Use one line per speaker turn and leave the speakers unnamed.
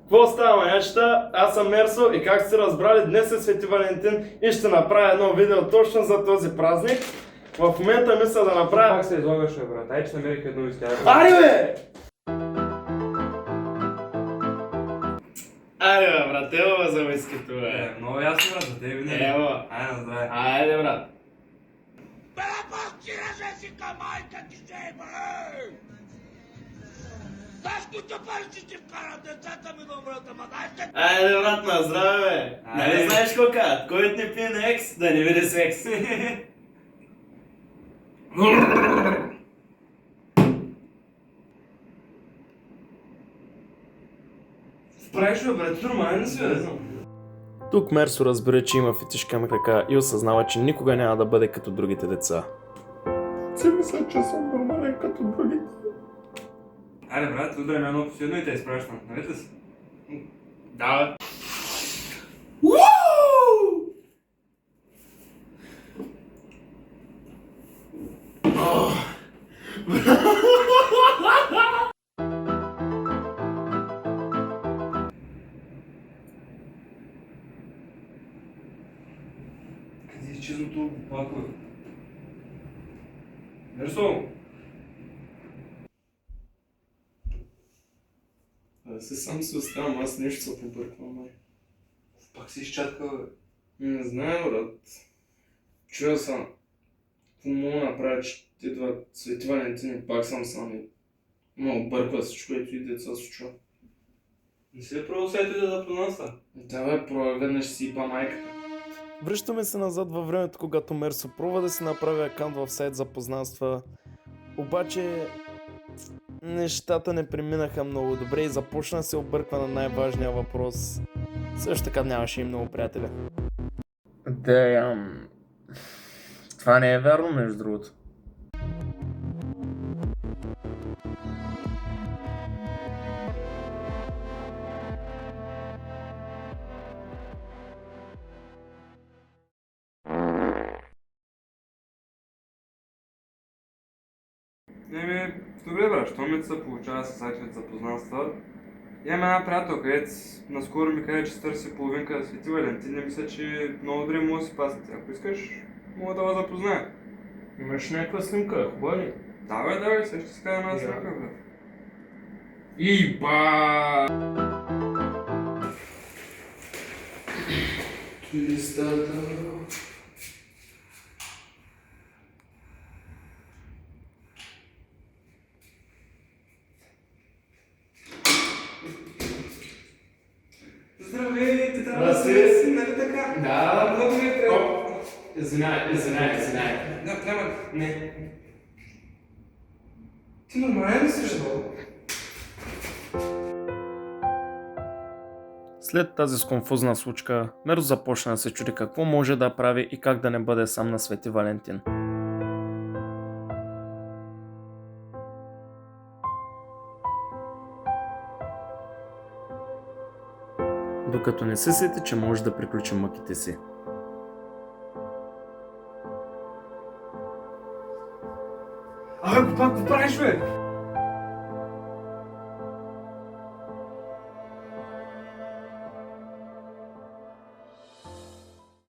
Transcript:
Какво става, манячета? Аз съм Мерсо и как сте разбрали, днес е Свети Валентин и ще направя едно видео точно за този празник. В момента мисля да направя...
Пак се излагаш, брат. Ай, че намерих едно изкара.
Ари, бе! Айде, бе, брат, ево за вискито, бе.
Много ясно, брат, за тебе не.
Ево.
Айде, на здраве.
Айде, брат.
Белапастира Жесика, майка ти ще има, ей! Ташките пари ще ти вкарат, децата ми да умрат, ама дайте!
Айде, брат, на здраве, бе. Нали знаеш какво казват? Който не пие на екс, да не види секс.
Правиш, бе, брат, нормален си, бе.
Тук Мерсо разбира, че има фетиш към крака и осъзнава, че никога няма да бъде като другите деца. Си мисля, че съм нормален като другите.
Айде, брат, удрай ме едно последно и те изпращам. Нали ли си?
Да, бе.
Къде е чизното пакове? Мерсо!
Аз сам се оставам, аз нещо се побърквам, май.
Пак си изчаткал, бе.
Не знам, брат. Чуя съм. Какво мога да направя, че идват Свети Валентин и пак съм сам и... Много бърква всичко, ето и деца се чува.
Не си ли пробвал сайта да запознанства?
Да, бе, пробва веднъж си ипа майката. Връщаме се назад във времето, когато Мерсо пробва да си направи акаунт в сайт за познанства. Обаче нещата не преминаха много добре и започна да се обърква на най-важния въпрос. Също така нямаше и много приятели. Това не е вярно, между другото.
Добре, брат, що ми се получава с сайтовете за познанства? Имам една приятелка, където наскоро ми каза, че се търси половинка Свети Валентин и мисля, че много добре може да си пасите. Ако искаш, мога да я запозная.
Имаш някаква снимка, хубава ли?
Давай, сега ще си кажа една снимка, брат.
Иба!
Здравейте, трябва да
Здрасти.
си, нали така?
Да.
Много ми е приятно.
Извинявай.
Няма, не. Ти нормален ли си, жено?
След тази сконфузна случка, Мерсо започна да се чуди какво може да прави и как да не бъде сам на Свети Валентин. Докато не се сети, че може да приключи мъките си.
Абе, пак го правиш, бе?